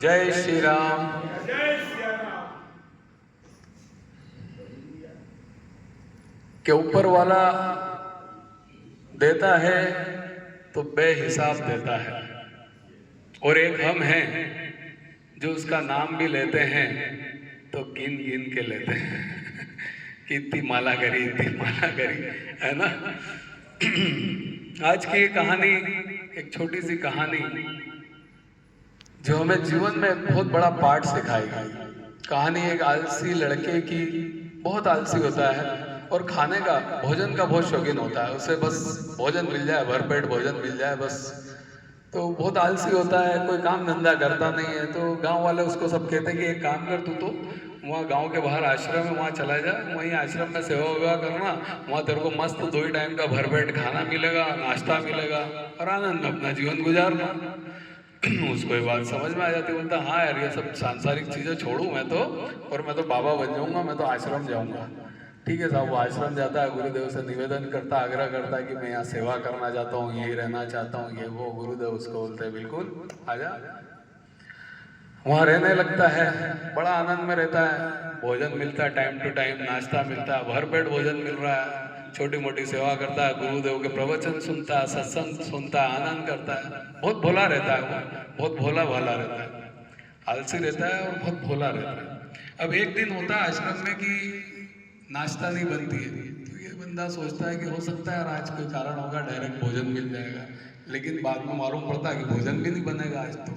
जय श्री राम। के ऊपर वाला देता है तो बेहिसाब देता है, और एक हम हैं जो उसका नाम भी लेते हैं तो गिन गिन के लेते हैं कि इतनी माला करी, है ना। आज की कहानी एक छोटी सी कहानी जो हमें जीवन में बहुत बड़ा पाठ सिखाएगी। कहानी एक आलसी लड़के की, बहुत आलसी होता है और खाने का, भोजन का बहुत शौकीन होता है। उसे बस भोजन मिल जाए, भरपेट भोजन मिल जाए बस। तो बहुत आलसी होता है, कोई काम धंधा करता नहीं है। तो गांव वाले उसको सब कहते हैं कि एक काम कर, तू तो वहाँ गांव के बाहर आश्रम है, वहाँ चला जा, वहीं आश्रम में सेवा वेवा करना, वहाँ तेरे को मस्त 2 ही टाइम का भरपेट खाना मिलेगा, नाश्ता मिलेगा और आनंद में अपना जीवन गुजारना। उसको ये बात समझ में आ जाती, बोलता हाँ यार ये सब सांसारिक चीजें छोड़ूं मैं तो, और मैं तो बाबा बन जाऊंगा, मैं तो आश्रम जाऊंगा। ठीक है साहब, वो आश्रम जाता है, गुरुदेव से निवेदन करता, आग्रह करता है कि मैं यहाँ सेवा करना चाहता हूँ, यही रहना चाहता हूँ, ये वो। गुरुदेव उसको बोलते हैं बिल्कुल आजा। वहाँ रहने लगता है, बड़ा आनंद में रहता है, भोजन मिलता है टाइम टू टाइम, नाश्ता मिलता है, भरपेट भोजन मिल रहा है, छोटी मोटी सेवा करता है, गुरुदेव के प्रवचन सुनता है, सत्संग सुनता है, आनंद करता है। बहुत भोला रहता है वो, बहुत भोला भाला रहता है, आलसी रहता है और बहुत भोला रहता है। अब एक दिन होता है आश्रम में कि नाश्ता नहीं बनती है, तो ये बंदा सोचता है कि हो सकता है आज कोई कारण होगा, डायरेक्ट भोजन मिल जाएगा। लेकिन बाद में मालूम पड़ता है कि भोजन भी नहीं बनेगा आज तो।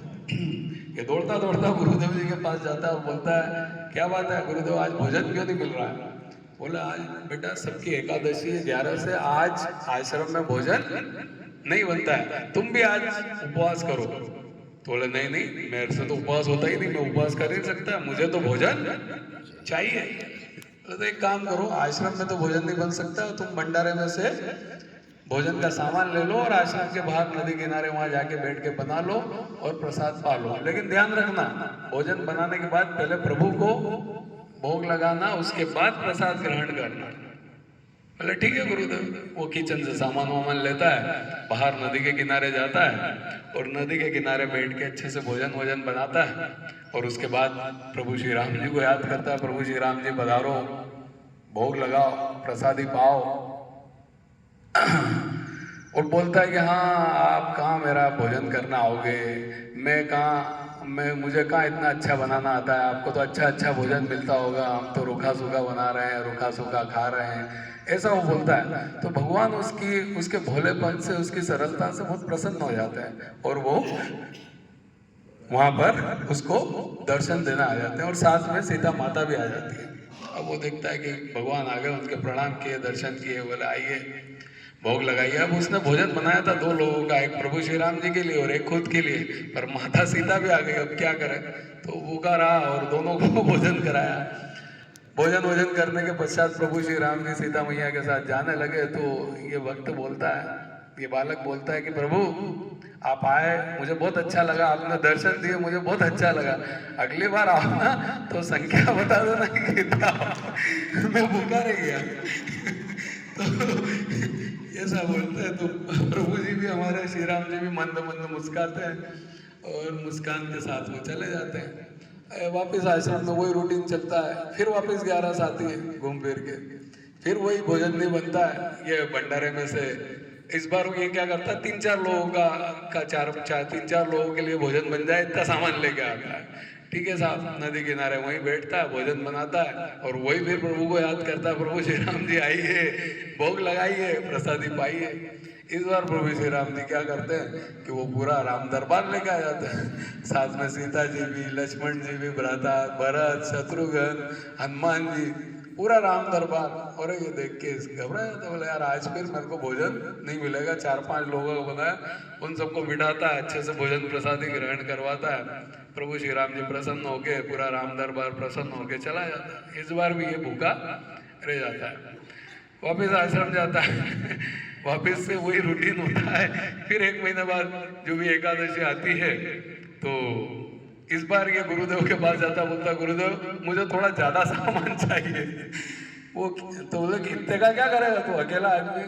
ये दौड़ता दौड़ता गुरुदेव जी के पास जाता है और बोलता है क्या बात है गुरुदेव, आज भोजन क्यों नहीं मिल रहा है? बोला आज बेटा सबकी एकादशी है 11 से, आज आश्रम में भोजन नहीं बनता है, तुम भी आज उपवास करो। तो बोले नहीं नहीं, मेरे से तो उपवास होता ही नहीं, मैं उपवास कर नहीं सकता, मुझे तो भोजन चाहिए। तो एक काम करो, आश्रम में तो भोजन नहीं बन सकता, तुम भंडारे में से भोजन का सामान ले लो और आश्रम के बाहर नदी किनारे वहां जाके बैठ के बना लो और प्रसाद पा लो। लेकिन ध्यान रखना, भोजन बनाने के बाद पहले प्रभु को भोग लगाना, उसके बाद प्रसाद ग्रहण करना। बोले ठीक है गुरुदेव। वो किचन से सामान वामान लेता है, बाहर नदी के किनारे जाता है और नदी के किनारे बैठ के अच्छे से भोजन वोजन बनाता है। और उसके बाद प्रभु श्री राम जी को याद करता है, प्रभु श्री राम जी पधारो, भोग लगाओ, प्रसादी पाओ। और बोलता है कि हाँ आप कहाँ मेरा भोजन करना आओगे, मुझे कहाँ इतना अच्छा बनाना आता है, आपको तो अच्छा अच्छा भोजन मिलता होगा, हम तो रूखा सूखा बना रहे हैं, रूखा सूखा खा रहे हैं, ऐसा वो बोलता है। तो भगवान उसके भोलेपन से, उसकी सरलता से बहुत प्रसन्न हो जाते हैं और वो वहां पर उसको दर्शन देना आ जाते हैं और साथ में सीता माता भी आ जाती है। अब वो देखता है कि भगवान आ गए, उनके प्रणाम किए, दर्शन किए, बोले आइए भोग लगाइए। अब उसने भोजन बनाया था 2 लोगों का, एक प्रभु श्री राम जी के लिए और एक खुद के लिए, पर माता सीता भी आ गई, अब क्या करे। तो भूखा रहा और दोनों को भोजन कराया। भोजन वोजन करने के पश्चात प्रभु श्री राम जी सीता मैया के साथ जाने लगे। तो ये भक्त बोलता है, ये बालक बोलता है कि प्रभु आप आए, मुझे बहुत अच्छा लगा, आपने दर्शन दिए, मुझे बहुत अच्छा लगा, अगली बार आओ ना तो संख्या बता दो ना कि कितना, मैं भूखा रह गया। तो ऐसा बोलते हैं। तो प्रभु जी भी, हमारे श्री राम जी भी मंद मंद मुस्काते हैं और मुस्कान के साथ वो चले जाते हैं। वापिस आश्रम में वही रूटीन चलता है, फिर वापिस 11 आती है घूम फिर के, फिर वही भोजन नहीं बनता है। ये भंडारे में से इस बार ये क्या करता है, 3-4 लोगों का 3-4 लोगों के लिए भोजन बन जाए इतना सामान लेके आता है। ठीक है साहब, नदी किनारे वहीं बैठता है, भोजन बनाता है और वही फिर प्रभु को याद करता है, प्रभु श्री राम जी आइए, भोग लगाइए, प्रसादी पाइए। इस बार प्रभु श्री राम जी क्या करते हैं कि वो पूरा राम दरबार लेके आ जाते हैं, साथ में सीता जी भी, लक्ष्मण जी भी, भ्राता भरत, शत्रुघ्न, हनुमान जी, पूरा राम दरबार। और ये देख के घबरा जाता, बोले यार आज फिर मेरे को भोजन नहीं मिलेगा। 4-5 लोगों को बनाया, उन सबको बिठाता है, अच्छे से भोजन प्रसादी ग्रहण करवाता है। प्रभु श्री राम जी प्रसन्न होके, पूरा राम दरबार प्रसन्न होके चला जाता है। इस बार भी ये भूखा रह जाता है, वापिस आश्रम जाता है। वापिस से वही रूटीन होता है। फिर 1 महीने बाद जो भी एकादशी आती है, तो इस बार ये गुरुदेव के पास जाता, बोलता गुरुदेव मुझे थोड़ा ज्यादा सामान चाहिए। वो तो बोले कि इतने का क्या करेगा तू, अकेला आदमी,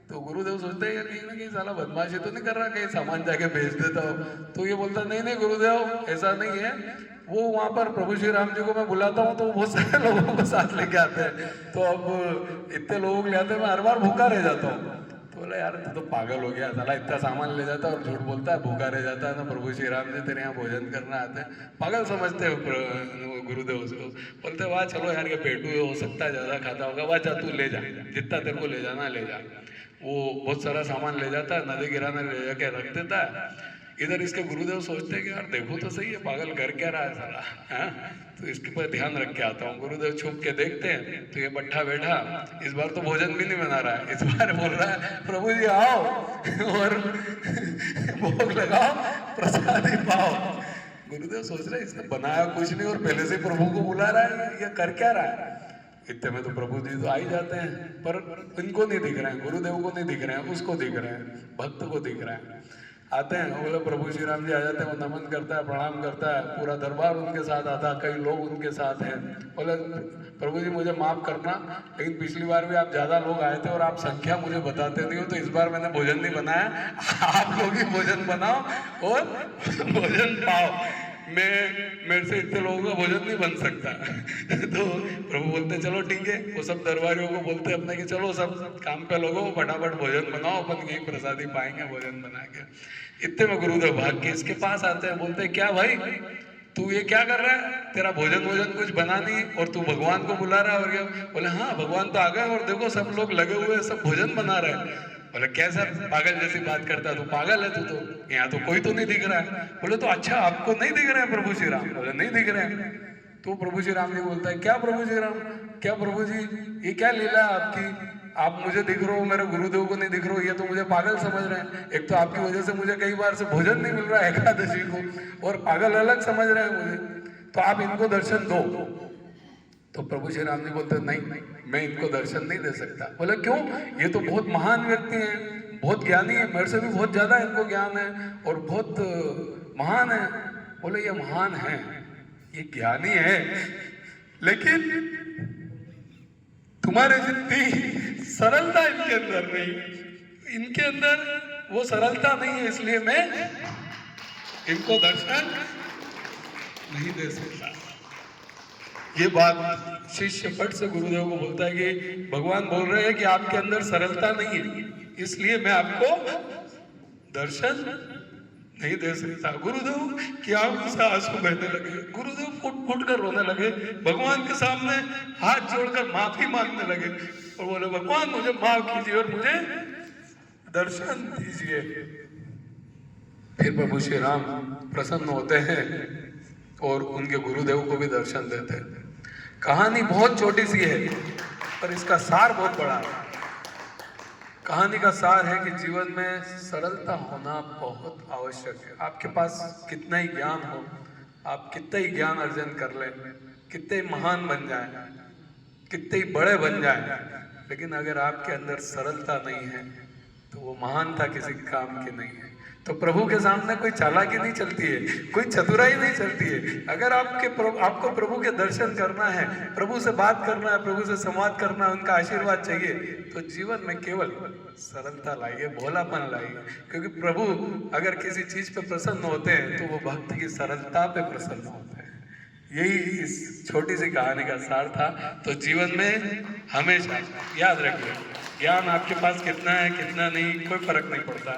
तो गुरुदेव सोचते हैं यार कहीं ना कहीं साला बदमाशी तो नहीं कर रहा, कहीं सामान जाके बेच देता हो। तो ये बोलता नहीं नहीं गुरुदेव ऐसा नहीं है, वो वहां पर प्रभु श्री राम जी को मैं बुलाता हूँ तो बहुत सारे लोगों को साथ लेके आते हैं, तो अब इतने लोगों को ले आते हैं, मैं हर बार भूखा रह जाता हूँ। तो बोला यार तू तो पागल हो गया साला, इतना सामान ले जाता है और झूठ बोलता है, भूखा रह जाता है ना, प्रभु श्री राम जी तेरे यहाँ भोजन करना आते हैं, पागल समझते हो गुरुदेव उसको। बोलते वाह चलो यार ये पेटू हो सकता है ज्यादा खाता होगा, वाह जा तू ले जा, जितना तेरे को ले जाना ले जा। वो बहुत सारा सामान ले जाता है, नदी किराना ले जाके रख देता है। इधर इसके गुरुदेव सोचते हैं कि यार देखो तो सही है पागल कर क्या रहा है साला, हाँ? तो इसके पर ध्यान रख के आता हूँ। गुरुदेव छुप के देखते हैं तो ये बट्ठा बैठा, इस बार तो भोजन भी नहीं बना रहा है, इस बार बोल रहा है प्रभु जी आओ और भोग लगाओ, प्रसादी पाओ। गुरुदेव सोच रहे इसने बनाया कुछ नहीं और पहले से प्रभु को बुला रहा है, ये कर क्या रहा है। इतने में तो प्रभु जी तो आ ही जाते हैं, पर इनको नहीं दिख रहे हैं, गुरुदेव को नहीं दिख रहे हैं, उसको दिख रहे हैं, भक्त को दिख रहे हैं। आते हैं बोले प्रभु श्री राम जी आ जाते हैं, वो नमन करता है, प्रणाम करता है, पूरा दरबार उनके साथ आता, कई लोग उनके साथ हैं। बोले प्रभु जी मुझे माफ करना, लेकिन पिछली बार भी आप ज्यादा लोग आए थे और आप संख्या मुझे बताते नहीं हो, तो इस बार मैंने भोजन नहीं बनाया, आप लोग ही भोजन बनाओ और भोजन पाओ, मेरे से इतने लोगों का भोजन नहीं बन सकता। तो प्रभु बोलते चलो ठीक है, वो सब दरबारियों को बोलते अपने कि चलो सब काम पे लोगों फटाफट भोजन बनाओ, अपन यही प्रसादी पाएंगे भोजन बना के। इतने में गुरुदेव भाग के इसके पास आते हैं, बोलते क्या भाई तू ये क्या कर रहा है, तेरा भोजन कुछ बना नहीं और तू भगवान को बुला रहा है। और क्या बोले हाँ भगवान तो आ गए और देखो सब लोग लगे हुए सब भोजन बना रहे हैं। बोले कैसा पागल जैसी बात करता है, तू पागल है, तू तो यहाँ तो कोई तो नहीं दिख रहा है। बोले तो अच्छा आपको नहीं दिख रहे हैं प्रभु श्री राम? बोले नहीं दिख रहे हैं। तो प्रभु श्री राम जी बोलता है क्या प्रभु श्री राम, क्या प्रभु जी ये क्या लीला है आपकी, आप मुझे दिख रहे हो मेरे गुरुदेव को नहीं दिख रहे हो, ये तो मुझे पागल समझ रहे हैं। एक तो आपकी वजह से मुझे कई बार से भोजन नहीं मिल रहा है एकादशी को, और पागल अलग समझ रहे हैं मुझे, तो आप इनको दर्शन दो। तो प्रभु श्री राम जी बोलते नहीं मैं इनको दर्शन नहीं दे सकता। बोले क्यों, ये तो बहुत महान व्यक्ति हैं, बहुत ज्ञानी है, मेरे से भी बहुत ज्यादा इनको ज्ञान है और बहुत महान है। बोले ये महान है, ये ज्ञानी है, लेकिन तुम्हारे जितनी सरलता इनके अंदर नहीं, इनके अंदर वो सरलता नहीं है, इसलिए मैं इनको दर्शन नहीं दे सकता। ये बात शिष्य फट से गुरुदेव को बोलता है कि भगवान बोल रहे हैं कि आपके अंदर सरलता नहीं है, इसलिए मैं आपको दर्शन नहीं दे सकता। गुरुदेव की आंखों से आंसू बहने लगे, गुरुदेव फुट फुट कर रोने लगे, भगवान के सामने हाथ जोड़कर माफी मांगने लगे और बोले भगवान मुझे माफ कीजिए और मुझे दर्शन दीजिए। फिर प्रभु श्री राम प्रसन्न होते हैं और उनके गुरुदेव को भी दर्शन देते हैं। कहानी बहुत छोटी सी है पर इसका सार बहुत बड़ा है। कहानी का सार है कि जीवन में सरलता होना बहुत आवश्यक है। आपके पास कितना ही ज्ञान हो, आप कितना ही ज्ञान अर्जन कर लें, कितने महान बन जाए, कितने ही बड़े बन जाए, लेकिन अगर आपके अंदर सरलता नहीं है तो वो महानता किसी काम की नहीं है। तो प्रभु के सामने कोई चालाकी नहीं चलती है, कोई चतुराई नहीं चलती है। अगर आपको प्रभु के दर्शन करना है, प्रभु से बात करना है, प्रभु से संवाद करना है, उनका आशीर्वाद चाहिए, तो जीवन में केवल सरलता लाइए, भोलापन लाइए। क्योंकि प्रभु अगर किसी चीज पे प्रसन्न होते हैं तो वो भक्त की सरलता पे प्रसन्न होते हैं। यही इस छोटी सी कहानी का सार था। तो जीवन में हमेशा याद रखिए, ज्ञान आपके पास कितना है कितना नहीं कोई फर्क नहीं पड़ता,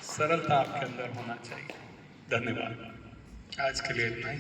सरलता आपके अंदर होना चाहिए। धन्यवाद, आज के लिए इतना ही।